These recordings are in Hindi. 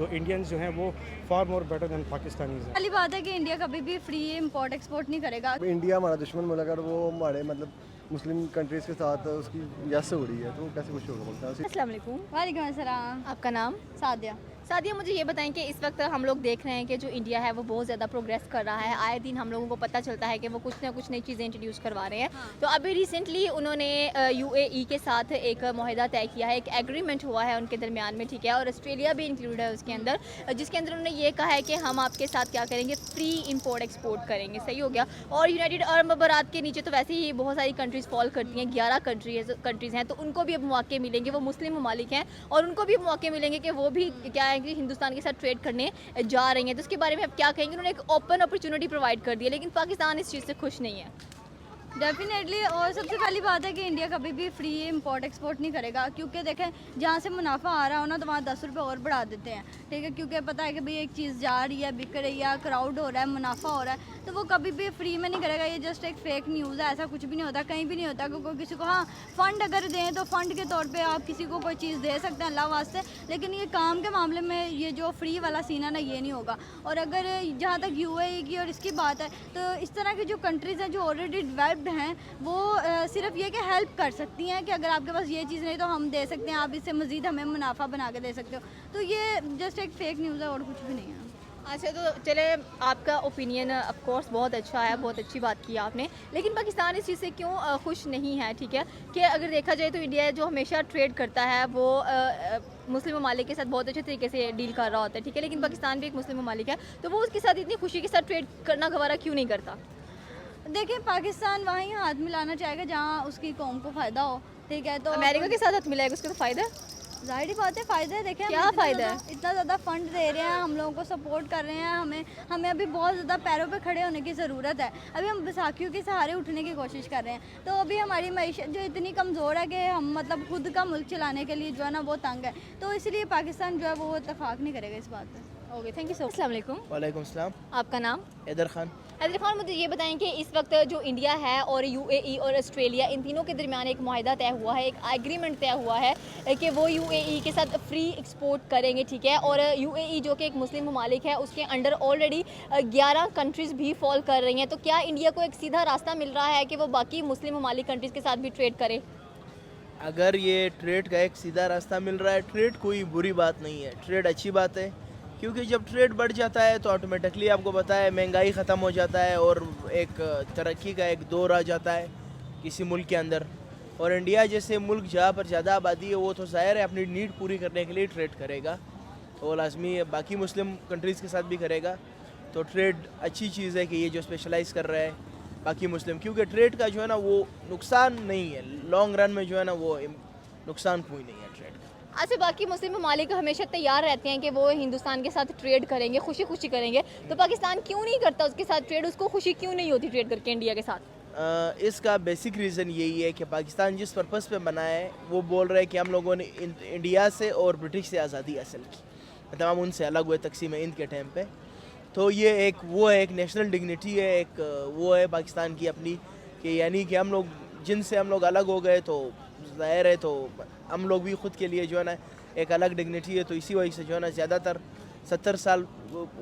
तो इंडियंस जो हैं वो फार मोर बेटर देन पाकिस्तानीज हैं। पहली बात है कि इंडिया कभी भी फ्री इंपोर्ट एक्सपोर्ट नहीं करेगा। इंडिया हमारा दुश्मन मुल्क है और वो हमारे मतलब मुस्लिम कंट्रीज़ के साथ उसकी यस हो रही है, तो वो कैसे खुश होगा बोलता है। अस्सलाम वालेकुम। वालेकुम अस्सलाम। आपका नाम? सादिया। सादिया, मुझे ये बताएं कि इस वक्त हम लोग देख रहे हैं कि जो इंडिया है वो बहुत ज़्यादा प्रोग्रेस कर रहा है। आए दिन हम लोगों को पता चलता है कि वो कुछ ना कुछ नई चीज़ें इंट्रोड्यूस करवा रहे हैं। तो अभी रिसेंटली उन्होंने यूएई के साथ एक माहिदा तय किया है, एक एग्रीमेंट हुआ है उनके दरमियान में, ठीक है, और ऑस्ट्रेलिया भी इंक्लूड है उसके अंदर, जिसके अंदर उन्होंने ये कहा है कि हम आपके साथ क्या करेंगे, फ्री इंपोर्ट एक्सपोर्ट करेंगे। सही हो गया। और यूनाइटेड अरब अमारात के नीचे तो वैसे ही बहुत सारी कंट्रीज़ फॉल करती हैं, 11 कंट्रीज़ हैं, तो उनको भी अब मौके मिलेंगे। वो मुस्लिम ममालिक हैं और उनको भी मौके मिलेंगे कि वो भी क्या है कि हिंदुस्तान के साथ ट्रेड करने जा रही हैं। तो उसके बारे में आप क्या कहेंगे? उन्होंने एक ओपन अपॉर्चुनिटी प्रोवाइड कर दी है, लेकिन पाकिस्तान इस चीज़ से खुश नहीं है। डेफिनेटली। और सबसे पहली बात है कि इंडिया कभी भी फ्री इंपोर्ट एक्सपोर्ट नहीं करेगा, क्योंकि देखें जहाँ से मुनाफा आ रहा हो ना तो वहाँ 10 रुपये और बढ़ा देते हैं, ठीक है, क्योंकि पता है कि भाई एक चीज़ जा रही है, बिक रही है, क्राउड हो रहा है, मुनाफा हो रहा है, तो वो कभी भी फ्री में नहीं करेगा। ये जस्ट एक फेक न्यूज़ है, ऐसा कुछ भी नहीं होता, कहीं भी नहीं होता। क्योंकि किसी को हाँ फ़ंड अगर दें तो फ़ंड के तौर पर आप किसी को कोई चीज़ दे सकते हैं अल्लाह वास्ते, लेकिन ये काम के मामले में ये जो फ्री वाला सीन है ना, ये नहीं होगा। और अगर जहाँ तक यूएई की और इसकी बात है, तो इस तरह की जो कंट्रीज़ हैं जो ऑलरेडी डेवलप्ड हैं, वो सिर्फ ये कि हेल्प कर सकती हैं कि अगर आपके पास ये चीज़ नहीं तो हम दे सकते हैं, आप इससे मज़ीद हमें मुनाफा बना के दे सकते हो। तो ये जस्ट एक फेक न्यूज़ है और कुछ भी नहीं है। अच्छा, तो चले, आपका ओपिनियन ऑफ कोर्स बहुत अच्छा है, बहुत अच्छी बात की आपने, लेकिन पाकिस्तान इस चीज़ से क्यों खुश नहीं है? ठीक है, कि अगर देखा जाए तो इंडिया जो हमेशा ट्रेड करता है वो मुस्लिम ममालिक के साथ बहुत अच्छे तरीके से डील कर रहा होता है, ठीक है, लेकिन पाकिस्तान भी एक मुस्लिम ममालिक है, तो वो उसके साथ इतनी खुशी के साथ ट्रेड करना गवारा क्यों नहीं करता? देखिए, पाकिस्तान वहीं हाथ मिलाना चाहेगा जहाँ उसकी कौम को फ़ायदा हो, ठीक है। तो अमेरिका के साथ हाथ मिलाएगा, उसको तो फ़ायदा है। ज़ाहिर बात है, फ़ायदा है। देखें, क्या फ़ायदा है? इतना ज़्यादा फ़ंड दे रहे हैं, हम लोगों को सपोर्ट कर रहे हैं, हमें अभी बहुत ज़्यादा पैरों पे खड़े होने की ज़रूरत है। अभी हम बैसाखियों के सहारे उठने की कोशिश कर रहे हैं, तो अभी हमारी मईशत जो इतनी कमज़ोर है कि हम मतलब खुद का मुल्क चलाने के लिए जो है ना वो तंग है, तो इसलिए पाकिस्तान जो है वो इत्तेफाक नहीं करेगा इस बात पर। Okay, thank you so much. अस्सलाम वालेकुम। वालेकुम सलाम। आपका नाम? हैदर खान। हैदर खान, मुझे ये बताएं कि इस वक्त जो इंडिया है और यूएई और ऑस्ट्रेलिया, इन तीनों के दरमियान एक माहिदा तय हुआ है, एक एग्रीमेंट तय हुआ है कि वो यूएई के साथ फ्री एक्सपोर्ट करेंगे, ठीक है, और यूएई जो कि एक मुस्लिम ममालिक है उसके अंडर ऑलरेडी 11 कंट्रीज़ भी फॉल कर रही हैं। तो क्या इंडिया को एक सीधा रास्ता मिल रहा है कि वो बाकी मुस्लिम ममालिक कंट्रीज़ के साथ भी ट्रेड करे? अगर ये ट्रेड का एक सीधा रास्ता मिल रहा है, ट्रेड कोई बुरी बात नहीं है, ट्रेड अच्छी बात है, क्योंकि जब ट्रेड बढ़ जाता है तो ऑटोमेटिकली आपको पता है महंगाई ख़त्म हो जाता है और एक तरक्की का एक दौर आ जाता है किसी मुल्क के अंदर। और इंडिया जैसे मुल्क जहाँ पर ज़्यादा आबादी है वो तो ज़ाहिर है अपनी नीड पूरी करने के लिए ट्रेड करेगा, तो लाजमी बाकी मुस्लिम कंट्रीज़ के साथ भी करेगा। तो ट्रेड अच्छी चीज़ है कि ये जो स्पेशलाइज़ कर रहा है बाकी मुस्लिम, क्योंकि ट्रेड का जो है ना वो नुकसान नहीं है, लॉन्ग रन में जो है ना वो नुकसान कोई नहीं है ट्रेड का। अच्छा, बाकी मुस्लिम ममालिक हमेशा तैयार रहते हैं कि वो हिंदुस्तान के साथ ट्रेड करेंगे, खुशी खुशी करेंगे, तो पाकिस्तान क्यों नहीं करता उसके साथ ट्रेड? उसको खुशी क्यों नहीं होती ट्रेड करके इंडिया के साथ? इसका बेसिक रीज़न यही है कि पाकिस्तान जिस पर्पस पे बना है वो बोल रहे हैं कि हम लोगों ने इंडिया से और ब्रिटिश से आज़ादी हासिल की, मतलब हम उनसे अलग हुए तकसीम हिंद के टाइम पे। तो ये एक वो है, एक नेशनल डिग्निटी है, एक वो है पाकिस्तान की अपनी, कि यानी कि हम लोग जिनसे हम लोग अलग हो गए तो ज़ाहिर है तो हम लोग भी ख़ुद के लिए जो है ना एक अलग डिग्निटी है। तो इसी वजह से जो है ना ज़्यादातर 70 साल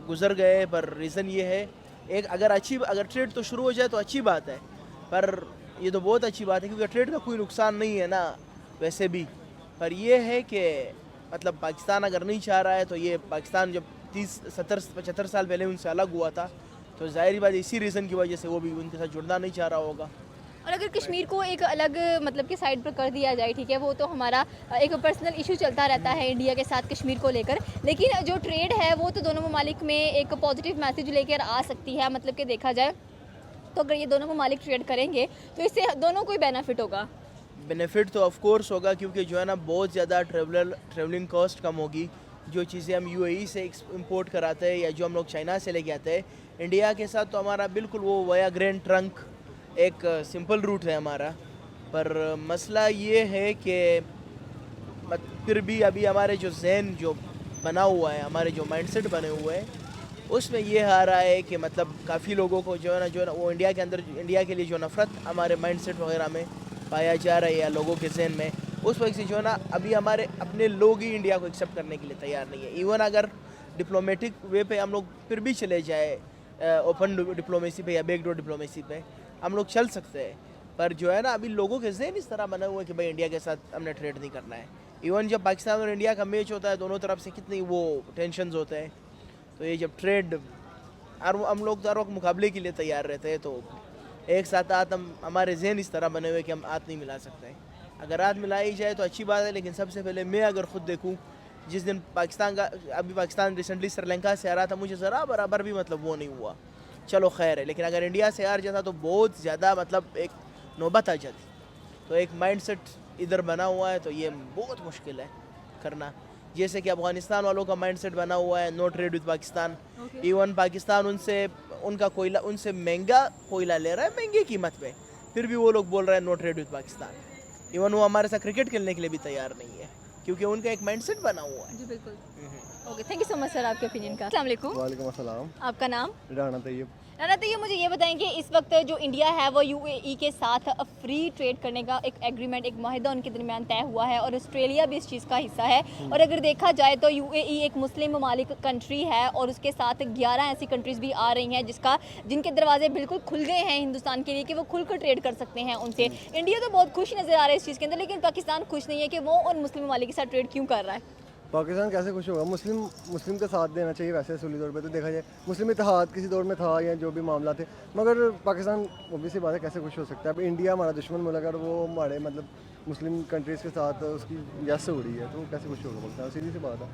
गुजर गए, पर रीज़न ये है एक अगर ट्रेड तो शुरू हो जाए तो अच्छी बात है, पर ये तो बहुत अच्छी बात है क्योंकि ट्रेड का कोई नुकसान नहीं है ना वैसे भी। पर ये है कि मतलब पाकिस्तान अगर नहीं चाह रहा है, तो ये पाकिस्तान जब 30, 70, 75 साल पहले उनसे अलग हुआ था, तो ज़ाहिर बात इसी रीज़न की वजह से वो भी उनके साथ जुड़ना नहीं चाह रहा होगा। और अगर कश्मीर को एक अलग मतलब कि साइड पर कर दिया जाए, ठीक है, वो तो हमारा एक पर्सनल इशू चलता रहता है इंडिया के साथ कश्मीर को लेकर, लेकिन जो ट्रेड है वो तो दोनों ममालिक में एक पॉजिटिव मैसेज लेकर आ सकती है। मतलब कि देखा जाए तो अगर ये दोनों ममालिक ट्रेड करेंगे तो इससे दोनों को ही बेनिफिट होगा। बेनिफिट तो ऑफ कोर्स होगा, क्योंकि जो है ना बहुत ज़्यादा ट्रेवलिंग कॉस्ट कम होगी। जो चीज़ें हम यूएई से इंपोर्ट कराते हैं या जो हम लोग चाइना से लेके आते हैं इंडिया के साथ, तो हमारा बिल्कुल वो वाया ग्रैंड ट्रंक एक सिंपल रूट है हमारा। पर मसला ये है कि फिर भी अभी हमारे जो जहन जो बना हुआ है, हमारे जो माइंडसेट बने हुए हैं, उसमें ये आ रहा है कि मतलब काफ़ी लोगों को जो है ना वो इंडिया के अंदर इंडिया के लिए जो नफ़रत हमारे माइंडसेट वगैरह में पाया जा रहा है या लोगों के जहन में, उस वजह से जो है ना अभी हमारे अपने लोग ही इंडिया को एक्सेप्ट करने के लिए तैयार नहीं है। इवन अगर डिप्लोमेटिक वे पे हम लोग फिर भी चले जाए, ओपन डिप्लोमेसी पे या बैकडोर डिप्लोमेसी पे हम लोग चल सकते हैं। पर जो है ना, अभी लोगों के जहन इस तरह बना हुआ है कि भाई इंडिया के साथ हमने ट्रेड नहीं करना है। इवन जब पाकिस्तान और इंडिया का मैच होता है, दोनों तरफ से कितनी वो टेंशन्स होते हैं। तो ये जब ट्रेड और हम लोग हर वक्त मुकाबले के लिए तैयार रहते हैं, तो एक साथ हाथ हमारे जहन इस तरह बने हुए कि हम हाथ नहीं मिला सकते। अगर हाथ मिलाई जाए तो अच्छी बात है, लेकिन सबसे पहले मैं अगर खुद देखूँ, जिस दिन पाकिस्तान का, अभी पाकिस्तान रिसेंटली श्रीलंका से आ रहा था, मुझे ज़रा बराबर भी मतलब वो नहीं हुआ, चलो खैर है। लेकिन अगर इंडिया से हार जाता तो बहुत ज़्यादा मतलब एक नौबत आ जाती। तो एक माइंडसेट इधर बना हुआ है, तो ये बहुत मुश्किल है करना। जैसे कि अफगानिस्तान वालों का माइंडसेट बना हुआ है, no trade with Pakistan. Even Pakistan उनका कोयला उनसे महंगा कोयला ले रहा है, महंगी कीमत पे, फिर भी वो लोग बोल रहे हैं no trade with Pakistan. Even वो हमारे साथ क्रिकेट खेलने के लिए भी तैयार नहीं है, क्योंकि उनका एक माइंडसेट बना हुआ है। जी बिल्कुल। Okay, thank you so much sir आपके ओपिनियन का। अस्सलाम वालेकुम। वालेकुम अस्सलाम। आपका नाम? राना तैयब। राना, तो ये मुझे ये बताएं कि इस वक्त जो इंडिया है वो यूएई के साथ फ्री ट्रेड करने का एक एग्रीमेंट, एक माहिदा उनके दरमियान तय हुआ है और ऑस्ट्रेलिया भी इस चीज़ का हिस्सा है। और अगर देखा जाए तो यूएई एक मुस्लिम ममालिक कंट्री है और उसके साथ 11 ऐसी कंट्रीज़ भी आ रही हैं जिनके दरवाजे बिल्कुल खुल गए हैं हिंदुस्तान के लिए कि वो खुलकर ट्रेड कर सकते हैं उनसे। इंडिया तो बहुत खुश नज़र आ रहा है इस चीज़ के अंदर, लेकिन पाकिस्तान खुश नहीं है कि वो उन मुस्लिम ममालिक के साथ ट्रेड क्यों कर रहा है। पाकिस्तान कैसे खुश होगा? मुस्लिम का साथ देना चाहिए वैसे असूली तौर पे तो देखा जाए। मुस्लिम इत्तेहाद किसी दौर में था या जो भी मामला थे, मगर पाकिस्तान ऑब्वियसली बात है कैसे खुश हो सकता है। अब इंडिया हमारा दुश्मन मुल्क है और वो हमारे मतलब मुस्लिम कंट्रीज़ के साथ उसकी यस हो रही है, तो कैसे खुश होगा बोलता है, सीधी सी बात है।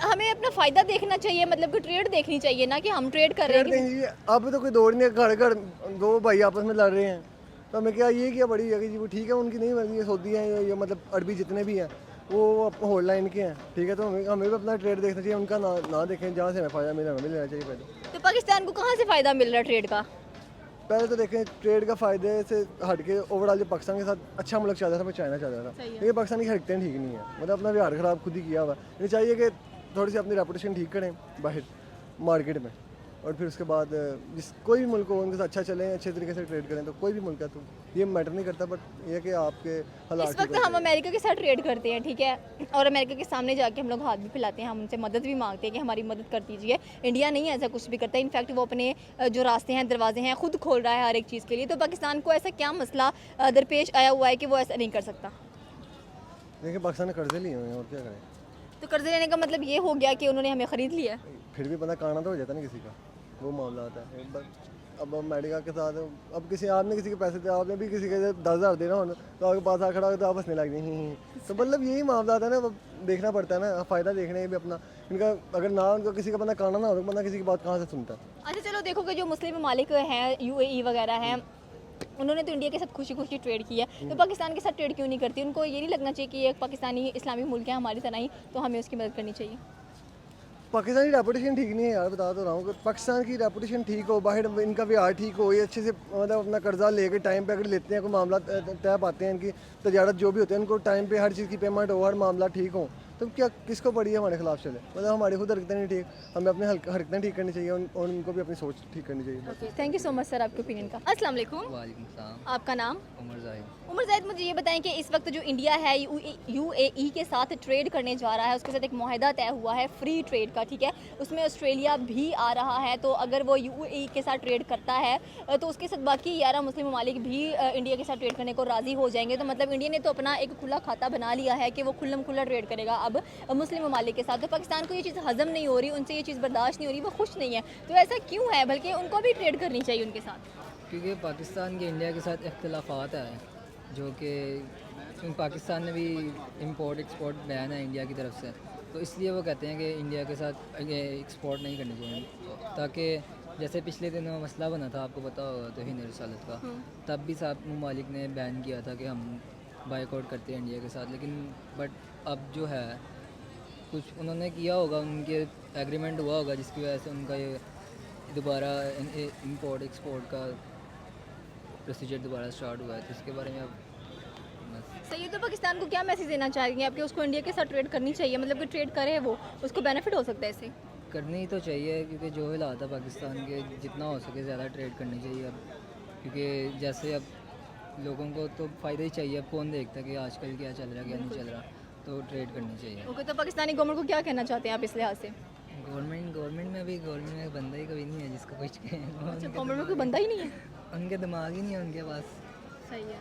हमें अपना फ़ायदा देखना चाहिए, मतलब कि ट्रेड देखनी चाहिए ना कि हम ट्रेड कर रहे हैं। अब तो कोई दौड़ नहीं है, घर घर दो भाई आपस में लड़ रहे हैं, तो हमें क्या बड़ी है कि जी वो ठीक है, उनकी नहीं मर्जी है, सऊदी हैं या मतलब अरबी जितने भी हैं वो होल्ड लाइन के हैं, ठीक है। तो हमें भी अपना ट्रेड देखना चाहिए, उनका ना देखें। जहाँ से हमें फ़ायदा मिले हमें लेना चाहिए पहले। तो पाकिस्तान को कहाँ से फ़ायदा मिल रहा है ट्रेड का? पहले तो देखें ट्रेड का फ़ायदे से हट के ओवरऑल जो पाकिस्तान के साथ अच्छा मुल्क चल रहा था वो चाइना चल रहा था, लेकिन पाकिस्तान की हरकतें ठीक नहीं है, मतलब अपना व्यवहार ख़राब खुद ही किया हुआ। इन्हें चाहिए कि थोड़ी सी अपनी रेपुटेशन ठीक करें बाहर मार्केट में, और फिर उसके बाद कोई भी मुल्क हो उनके साथ अच्छा चलें, अच्छे तरीके से ट्रेड करें। तो कोई भी मुल्क है तो ये मैटर नहीं करता, बट ये कि आपके हालात। इस वक्त हम अमेरिका के साथ ट्रेड करते हैं, ठीक है, और अमेरिका के सामने जाके हम लोग हाथ भी फैलाते हैं, हम उनसे मदद भी मांगते हैं कि हमारी मदद कर दीजिए। इंडिया नहीं ऐसा कुछ भी करता है, इनफैक्ट वो अपने जो रास्ते हैं, दरवाजे हैं, खुद खोल रहा है हर एक चीज़ के लिए। तो पाकिस्तान को ऐसा क्या मसला दरपेश आया हुआ है कि वो ऐसा नहीं कर सकता? देखिए पाकिस्तान ने कर्जे लिए हुए हैं और क्या करें। तो कर्जे लेने का मतलब ये हो गया कि उन्होंने हमें ख़रीद लिया है। फिर भी बंदा काना तो हो जाता है ना किसी का, वो मामला आता है एक बार। अब अमेरिका के साथ अब आपने किसी के पैसे थे, आपने भी किसी के 10,000 देना हो तो आपके पास आ खड़ा हो तो आप हंसने लग जाए। तो मतलब यही मामला आता है ना, देखना पड़ता है ना, फ़ायदा देखने भी अपना इनका। अगर ना उनको किसी का बंदा काना ना हो तो बंदा किसी की बात कहाँ से सुनता है। अच्छा चलो देखो कि जो मुस्लिम ममालिक हैं, यूएई वगैरह हैं, उन्होंने तो इंडिया के साथ खुशी खुशी ट्रेड किया, तो पाकिस्तान के साथ ट्रेड क्यों नहीं करती? उनको ये नहीं लगना चाहिए कि एक पाकिस्तानी इस्लामी मुल्क है हमारी तरह ही, तो हमें उसकी मदद करनी चाहिए? पाकिस्तान की रेपुटेशन ठीक नहीं है यार, बता तो रहा हूँ। पाकिस्तान की रेपुटेशन ठीक हो, बाहर इनका व्यवहार ठीक हो, ये अच्छे से मतलब अपना कर्जा लेके टाइम पे अगर लेते हैं, कोई मामला तय पाते हैं, इनकी तजारत जो भी होते हैं उनको टाइम पे हर चीज़ की पेमेंट हो, हर मामला ठीक हो, तो क्या किसको पड़ी है हमारे खिलाफ चले? मतलब हमारी खुद हरकतें नहीं ठीक, हमें अपने हरकतें ठीक करनी चाहिए और उनको भी अपनी सोच ठीक करनी चाहिए। Okay, thank you so much sir आपके ओपिनियन का। अस्सलाम वालेकुम। वालेकुम सलाम। आपका नाम? उमर जाहिद। उमर जाहिद, मुझे ये बताएं कि इस वक्त जो इंडिया है यूएई के साथ ट्रेड करने जा रहा है, उसके साथ एक मुआहदा तय हुआ है फ्री ट्रेड का, ठीक है, उसमें ऑस्ट्रेलिया भी आ रहा है। तो अगर वो यूएई के साथ ट्रेड करता है तो उसके साथ बाकी 11 मुस्लिम ममालिक भी इंडिया के साथ ट्रेड करने को राज़ी हो जाएंगे। तो मतलब इंडिया ने तो अपना एक खुला खाता बना लिया है कि वो खुल्लम खुल्ला ट्रेड करेगा अब मुस्लिम ममालिक के साथ। तो पाकिस्तान को ये चीज़ हज़म नहीं हो रही, उनसे ये चीज़ बर्दाश्त नहीं हो रही, वो खुश नहीं है। तो ऐसा क्यों है? बल्कि उनको भी ट्रेड करनी चाहिए उनके साथ। क्योंकि पाकिस्तान के इंडिया के साथ इख्तलाफात है, जो कि पाकिस्तान ने भी इंपोर्ट एक्सपोर्ट बैन है इंडिया की तरफ से, तो इसलिए वो कहते हैं कि इंडिया के साथ एक्सपोर्ट नहीं करनी चाहिए। ताकि जैसे पिछले दिनों मसला बना था, आपको पता होगा तौहीन रिसालत का, तब भी साहब ममालिक ने बैन किया था कि हम बाइकआउट करते हैं इंडिया के साथ। लेकिन बट अब जो है कुछ उन्होंने किया होगा, उनके एग्रीमेंट हुआ होगा जिसकी वजह से उनका ये दोबारा इंपोर्ट एक्सपोर्ट का प्रोसीजर दोबारा स्टार्ट हुआ है। तो इसके बारे में अब सही है। तो पाकिस्तान को क्या मैसेज देना चाहेंगे आप कि उसको इंडिया के साथ ट्रेड करनी चाहिए, मतलब कि ट्रेड करे वो, उसको बेनिफिट हो सकता है इससे? करनी तो चाहिए, क्योंकि जो हालात है पाकिस्तान के, जितना हो सके ज़्यादा ट्रेड करनी चाहिए अब, क्योंकि जैसे अब लोगों को तो फ़ायदा ही चाहिए। अब कौन देखता है कि आजकल क्या चल रहा है क्या नहीं चल रहा, तो ट्रेड करनी चाहिए। ओके, तो पाकिस्तानी गवर्नमेंट को क्या कहना चाहते हैं आप इस लिहाज से? गवर्नमेंट में अभी गवर्नमेंट में बंदा ही कभी नहीं है जिसको कुछ कहे। अच्छा, गवर्नमेंट में कोई बंदा ही नहीं है। उनके दिमाग ही नहीं है उनके पास। सही है।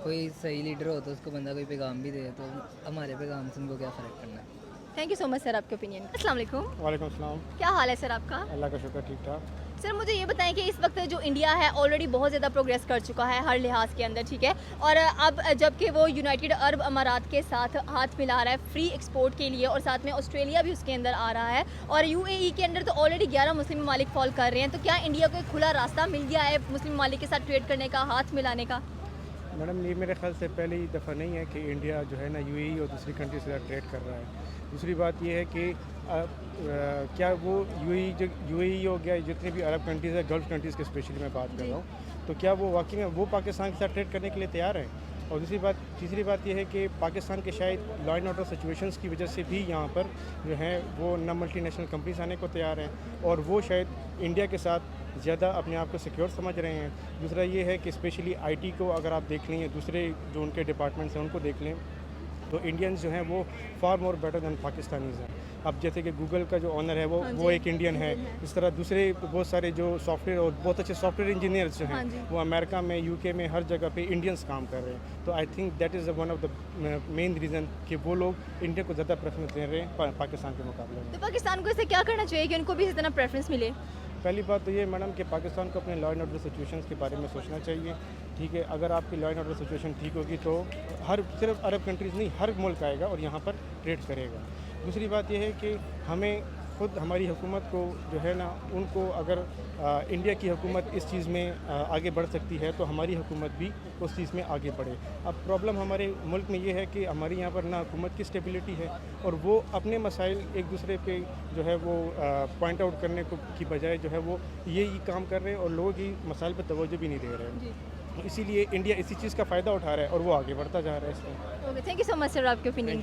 कोई सही लीडर हो तो उसको बंदा कोई पैगाम भी दे, तो हमारे पैगाम से उनको क्या फ़र्क पड़ना है। Thank you so much sir आपके ओपिनियन। अस्सलाम वालेकुम। वालेकुम सलाम। क्या हाल है सर आपका? अल्लाह का शुक्र, ठीक ठाक। सर मुझे ये बताएं कि इस वक्त जो इंडिया है ऑलरेडी बहुत ज़्यादा प्रोग्रेस कर चुका है हर लिहाज के अंदर, ठीक है, और अब जबकि वो यूनाइटेड अरब अमारात के साथ हाथ मिला रहा है फ्री एक्सपोर्ट के लिए, और साथ में ऑस्ट्रेलिया भी उसके अंदर आ रहा है, और यूएई के अंदर तो ऑलरेडी 11 मुस्लिम ममालिक फॉल कर रहे हैं। तो क्या इंडिया को एक खुला रास्ता मिल गया है मुस्लिम ममालिक के साथ ट्रेड करने का, हाथ मिलाने का? मैडम ये मेरे ख्याल से पहली दफ़ा नहीं है कि इंडिया जो है ना यूएई और दूसरी कंट्री से ट्रेड कर रहा है। दूसरी बात ये है कि क्या वो यूएई हो गया, जितने भी अरब कंट्रीज़ है, गल्फ़ कंट्रीज़ के स्पेशली मैं बात कर रहा हूँ, तो क्या वो वाकई में वो पाकिस्तान के साथ ट्रेड करने के लिए तैयार हैं? और तीसरी बात ये है कि पाकिस्तान के शायद लॉ एंड ऑर्डर सिचुएशंस की वजह से भी यहाँ पर जो है वो न मल्टीनेशनल कंपनीज आने को तैयार हैं, और वो शायद इंडिया के साथ ज़्यादा अपने आप को सिक्योर समझ रहे हैं। दूसरा ये है कि स्पेशली आईटी को अगर आप देख लें, दूसरे जो उनके डिपार्टमेंट्स हैं उनको देख लें, तो इंडियंस जो हैं वो फार मोर बेटर दैन पाकिस्तानीज़ हैं। अब जैसे कि गूगल का जो ऑनर है वो एक इंडियन है, इस तरह दूसरे बहुत सारे जो सॉफ्टवेयर और बहुत अच्छे सॉफ्टवेयर इंजीनियर्स जो हैं वो अमेरिका में, यूके में, हर जगह पे इंडियंस काम कर रहे हैं। तो I think that is one of the main reason कि वो लोग इंडिया को ज़्यादा प्रेफरेंस दे रहे हैं पाकिस्तान के मुकाबले में। तो पाकिस्तान को इसे क्या करना चाहिए कि उनको भी इस तरह प्रेफरेंस मिले? पहली बात तो ये मैडम कि पाकिस्तान को अपने लॉ एंड ऑर्डर सिचुएशंस के बारे में सोचना चाहिए, ठीक है। अगर आपकी लॉ एंड ऑर्डर सिचुएशन ठीक होगी तो सिर्फ अरब कंट्रीज़ नहीं, हर मुल्क आएगा और यहाँ पर ट्रेड करेगा। दूसरी बात यह है कि हमें खुद हमारी हुकूमत को जो है ना, उनको अगर इंडिया की हुकूमत इस चीज़ में आगे बढ़ सकती है तो हमारी हुकूमत भी उस चीज़ में आगे बढ़े। अब प्रॉब्लम हमारे मुल्क में ये है कि हमारे यहाँ पर ना हुकूमत की स्टेबिलिटी है, और वो अपने मसाइल एक दूसरे पे जो है वो पॉइंट आउट करने की बजाय जो है वो यही काम कर रहे हैं और लोगों की मसाइल पर तवज्जो भी नहीं दे रहे हैं। तो इसीलिए इंडिया इसी चीज़ का फ़ायदा उठा रहा है और वो आगे बढ़ता जा रहा है इसमें। Okay, thank you so much sir आपके ओपिनियन।